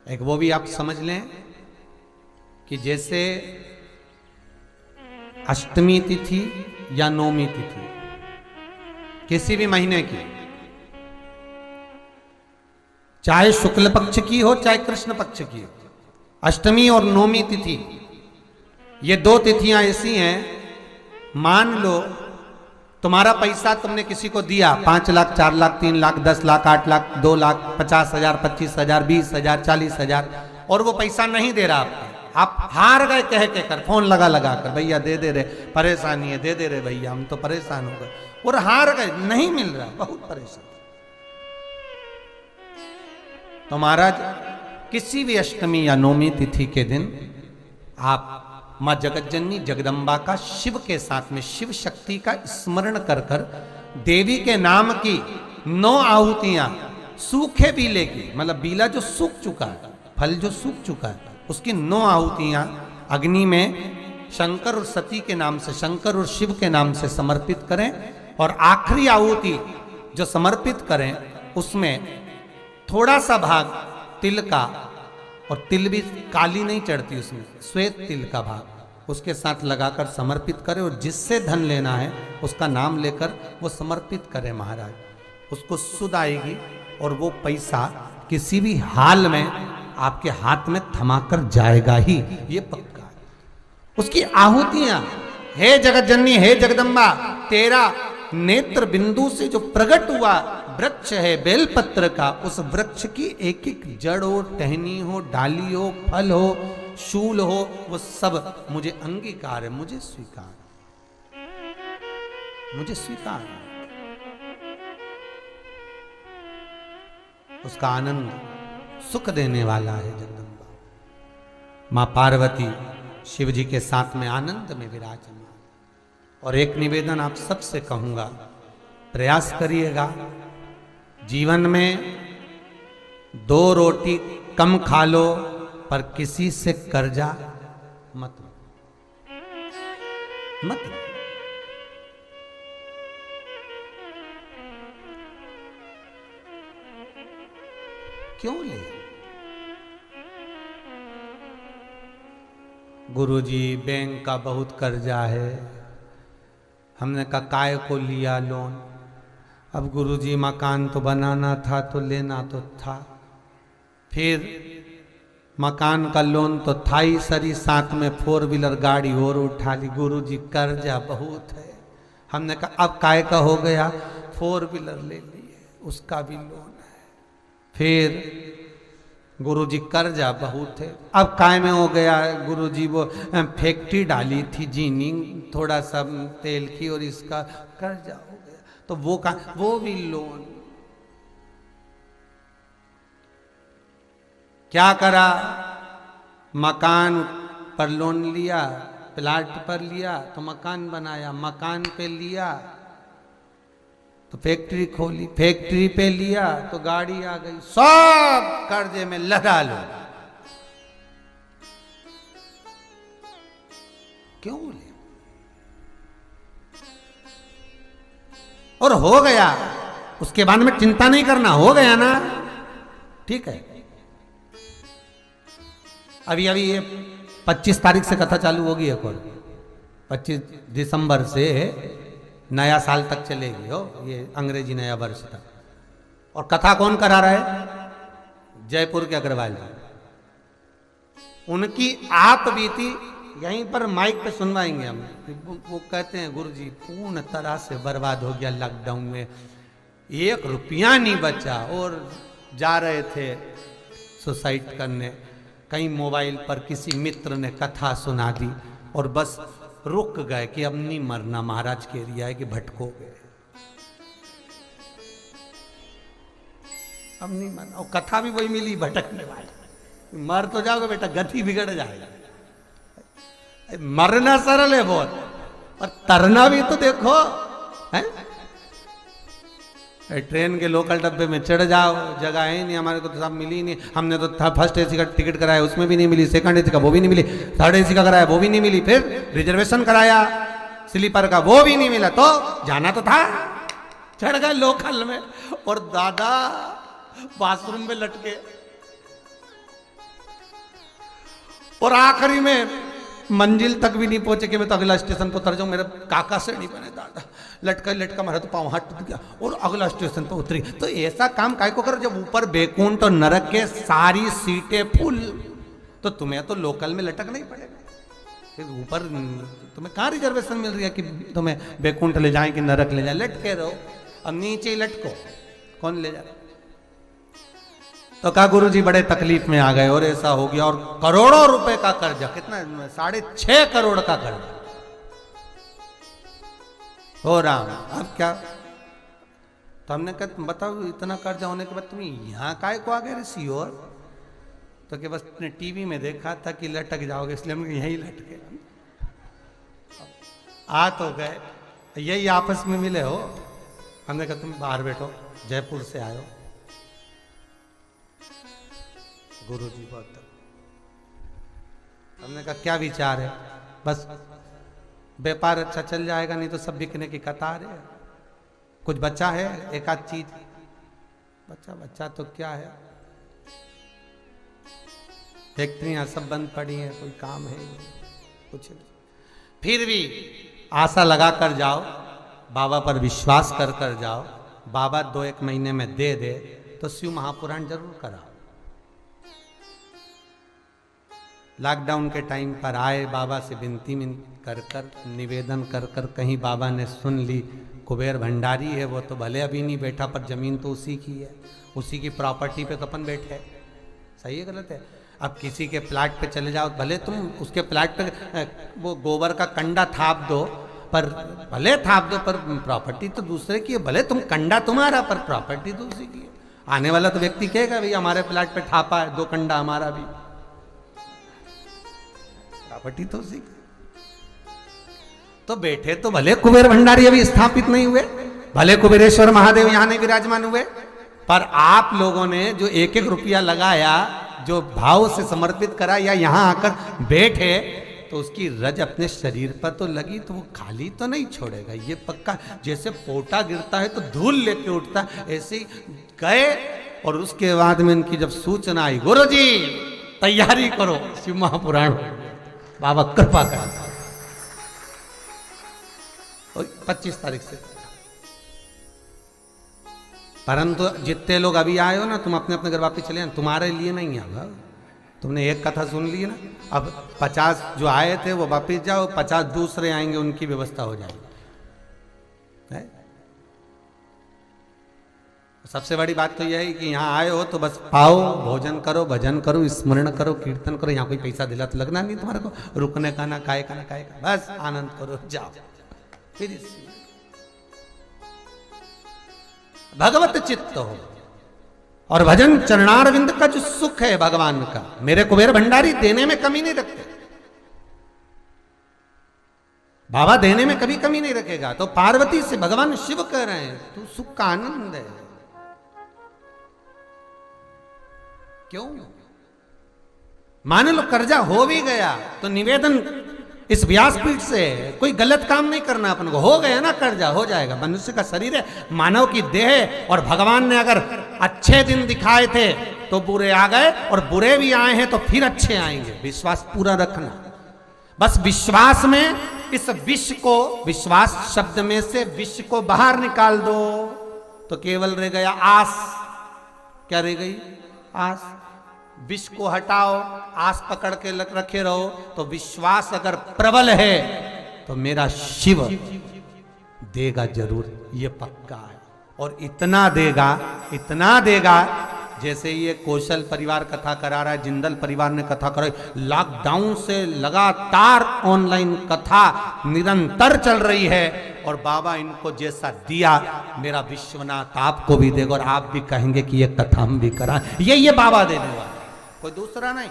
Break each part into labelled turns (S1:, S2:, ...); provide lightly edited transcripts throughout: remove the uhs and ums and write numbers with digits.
S1: एक वो भी आप समझ लें कि जैसे अष्टमी तिथि या नौमी तिथि किसी भी महीने की, चाहे शुक्ल पक्ष की हो चाहे कृष्ण पक्ष की हो, अष्टमी और नौमी तिथि ये दो तिथियां ऐसी हैं, मान लो तुम्हारा पैसा तुमने किसी को दिया 5 लाख 4 लाख 3 लाख 10 लाख 8 लाख 2 लाख 50,000 25,000 20,000 40,000 और वो पैसा नहीं दे रहा आपको, आप हार गए कह के कर, फोन लगा कर, भैया दे दे रहे, परेशानी है, दे दे रहे भैया, हम तो परेशान हो गए, और हार गए, नहीं मिल रहा, बहुत परेशान। तो महाराज किसी भी अष्टमी या नौमी तिथि के दिन आप मां जगतजननी जगदम्बा का शिव के साथ में, शिव शक्ति का स्मरण कर कर देवी के नाम की 9 आहुतियां सूखे बीले की, मतलब बीला जो सूख चुका है, फल जो सूख चुका है, उसकी 9 आहुतियां अग्नि में शंकर और सती के नाम से, शंकर और शिव के नाम से समर्पित करें, और आखिरी आहुति जो समर्पित करें उसमें थोड़ा सा भाग तिल का, और तिल भी काली नहीं चढ़ती उसमें, श्वेत तिल का भाग उसके साथ लगाकर समर्पित करें, और जिससे धन लेना है उसका नाम लेकर वो समर्पित करें महाराज, उसको सुध आएगी और वो पैसा किसी भी हाल में आपके हाथ में थमाकर जाएगा ही, ये पक्का है। उसकी आहुतियां, हे जगत जननी, हे जगदम्बा, तेरा नेत्र बिंदु से जो प्रकट हुआ वृक्ष है बेलपत्र का, उस वृक्ष की एक एक जड़ हो, टहनी हो, डाली हो, फल हो, शूल हो, वो सब मुझे अंगीकार है, मुझे स्वीकार, मुझे स्वीकार है। उसका आनंद सुख देने वाला है जगदम्बा। मां पार्वती शिव जी के साथ में आनंद में विराजमान। और एक निवेदन आप सबसे कहूंगा, प्रयास करिएगा जीवन में 2 रोटी कम खा लो पर किसी से कर्जा मत लो, मत लो। क्यों ले? गुरुजी बैंक का बहुत कर्जा है, हमने कहा काय को लिया लोन, अब गुरुजी मकान तो बनाना था तो लेना तो था, फिर मकान का लोन तो था ही सरी, साथ में 4 व्हीलर गाड़ी और उठा ली, गुरुजी कर्जा बहुत है। हमने कहा अब काय का हो गया, 4 व्हीलर ले लिए, उसका भी लोन है, फिर गुरुजी कर्जा बहुत है, अब काय में हो गया, गुरुजी वो फैक्ट्री डाली थी जीनिंग थोड़ा सा तेल की और इसका कर्जा हो गया, तो वो भी लोन। क्या करा, मकान पर लोन लिया, प्लाट पर लिया तो मकान बनाया, मकान पे लिया तो फैक्ट्री खोली, फैक्ट्री पे लिया तो गाड़ी आ गई, सब कर्जे में लगा लो। क्यों ले? और हो गया, उसके बाद में चिंता नहीं करना, हो गया ना, ठीक है। अभी ये 25 तारीख से कथा चालू होगी, एक और 25 दिसंबर से नया साल तक चलेगी हो, ये अंग्रेजी नया वर्ष तक। और कथा कौन करा रहा है? जयपुर के अग्रवाल जी, उनकी आप बीती यहीं पर माइक पे सुनवाएंगे हम। वो कहते हैं गुरुजी पूर्ण तरह से बर्बाद हो गया लॉकडाउन में, 1 रुपया नहीं बचा, और जा रहे थे सुसाइड करने, कहीं मोबाइल पर किसी मित्र ने कथा सुना दी और बस रुक गए कि अब नहीं मरना, महाराज के एरिया है कि भटकोगे, अब नहीं मरना। और कथा भी वही मिली, भटकने वाली, मर तो जाओगे बेटा, गति बिगड़ जाएगा। मरना सरल है बहुत, और तरना भी तो देखो है। ट्रेन के लोकल डब्बे में चढ़ जाओ, जगह है नहीं, हमारे को तो सब मिली नहीं, हमने तो फर्स्ट एसी का टिकट कराया उसमें भी नहीं मिली, सेकंड एसी का वो भी नहीं मिली, थर्ड एसी का कराया वो भी नहीं मिली, फिर रिजर्वेशन कराया स्लीपर का वो भी नहीं मिला, तो जाना तो था, चढ़ गए लोकल में, और दादा बाथरूम में लटके, और आखिरी में मंजिल तक भी नहीं पहुंचे कि मैं तो अगला स्टेशन पर उतर जाऊं, मेरे काका से नहीं बने दादा, लटका लटका मारा तो पाँव हाथ टूट गया और अगला स्टेशन पर उतरी। तो ऐसा काम काय को करो, जब ऊपर बैकुंठ और नरक के सारी सीटें फुल, तो तुम्हें तो लोकल में लटकना ही पड़ेगा। फिर ऊपर तुम्हें कहाँ रिजर्वेशन मिल रही है कि तुम्हें बैकुंठ ले जाए कि नरक ले जाए, लटके रहो, अब नीचे ही लटको, कौन ले जाए। तो कहा गुरुजी बड़े तकलीफ में आ गए और ऐसा हो गया, और करोड़ों रुपए का कर्जा, कितना 6.5 करोड़ का कर्जा हो राम, अब क्या। तो हमने कहा बताओ इतना कर्जा होने के बाद तुम यहाँ काय को आ गए ऋषि, और तो कि बस तुमने टीवी में देखा था कि लटक जाओगे इसलिए हम यही लटके। आ तो गए, यही आपस में मिले हो। हमने कहा तुम बाहर बैठो, जयपुर से आयो। गुरु जी बहुत, हमने कहा क्या विचार है, बस व्यापार अच्छा चल जाएगा, नहीं तो सब बिकने की कतार है। कुछ बचा है एक आध चीज, बच्चा तो क्या है, फैक्ट्रियां सब बंद पड़ी हैं, कोई काम है कुछ नहीं। फिर भी आशा लगा कर जाओ, बाबा पर विश्वास कर कर जाओ, बाबा 2-1 महीने में दे दे तो शिव महापुराण जरूर कराओ। लॉकडाउन के टाइम पर आए, बाबा से विनती कर कर निवेदन कर कर, कहीं बाबा ने सुन ली। कुबेर भंडारी है वो, तो भले अभी नहीं बैठा पर जमीन तो उसी की है, उसी की प्रॉपर्टी पे तो अपन बैठे, सही है गलत है। अब किसी के प्लाट पे चले जाओ, भले तुम उसके प्लाट पे वो गोबर का कंडा थाप दो, पर भले थाप दो पर प्रॉपर्टी तो दूसरे की है। भले तुम कंडा तुम्हारा पर प्रॉपर्टी तो उसी की है। आने वाला तो व्यक्ति कहेगा भैया हमारे प्लाट पे थापा है, 2 कंडा हमारा भी, प्रॉपर्टी तो उसी की। तो बैठे तो भले कुबेर भंडारी अभी स्थापित नहीं हुए, भले कुबेरेश्वर महादेव यहां नहीं विराजमान हुए, पर आप लोगों ने जो 1-1 रुपया लगाया, जो भाव से समर्पित करा या यहां आकर बैठे, तो उसकी रज अपने शरीर पर तो लगी, तो वो खाली तो नहीं छोड़ेगा, ये पक्का। जैसे पोटा गिरता है तो धूल लेके उठता है, ऐसे ही गए। और उसके बाद में इनकी जब सूचना आई, गुरुजी तैयारी करो शिव महापुराण, बाबा कृपा कर। 25 तारीख से, परंतु जितने लोग अभी आए हो ना, तुम अपने अपने घर वापिस चले, तुम्हारे लिए नहीं है। तुमने एक कथा सुन ली ना, अब 50 जो आए थे वो वापिस जाओ, 50 दूसरे आएंगे, उनकी व्यवस्था हो जाएगी। सबसे बड़ी बात तो यह है कि यहाँ आए हो तो बस पाओ, भोजन करो, भजन करो, स्मरण करो, कीर्तन करो। यहाँ कोई पैसा दिला तो लगना नहीं तुम्हारे को, रुकने का ना खाए का ना खाए का, बस आनंद करो, जाओ। फिर भगवत चित्त हो और भजन चरणारविंद का जो सुख है भगवान का, मेरे कुबेर भंडारी देने में कमी नहीं रखते, बाबा देने में कभी कमी नहीं रखेगा। तो पार्वती से भगवान शिव कह रहे हैं तू सुख का आनंद है, क्यों। मान लो कर्जा हो भी गया तो निवेदन इस व्यासपीठ से, कोई गलत काम नहीं करना अपन को, हो गया ना कर्जा, हो जाएगा। मनुष्य का शरीर है, मानव की देह है, और भगवान ने अगर अच्छे दिन दिखाए थे तो बुरे आ गए, और बुरे भी आए हैं तो फिर अच्छे आएंगे। विश्वास पूरा रखना, बस विश्वास में इस विष को, विश्वास शब्द में से विष को बाहर निकाल दो तो केवल रह गया आस। क्या रह गई? आस। विष को हटाओ, आस पकड़ के रखे रहो, तो विश्वास अगर प्रबल है तो मेरा शिव देगा जरूर, ये पक्का है। और इतना देगा जैसे ये कौशल परिवार कथा करा रहा है, जिंदल परिवार ने कथा कराई, लॉकडाउन से लगातार ऑनलाइन कथा निरंतर चल रही है, और बाबा इनको जैसा दिया मेरा विश्वनाथ आपको भी देगा, और आप भी कहेंगे कि ये कथा हम भी करा। ये बाबा देने वाला, कोई दूसरा नहीं,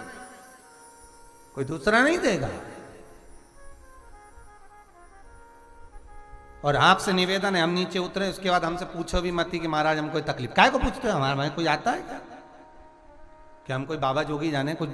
S1: कोई दूसरा नहीं देगा। और आपसे निवेदन है, हम नीचे उतरे उसके बाद हमसे पूछो भी मत कि महाराज हम कोई तकलीफ, काय को पूछते हो, हमारे भाई कोई आता है क्या हम कोई बाबा जोगी जाने, कुछ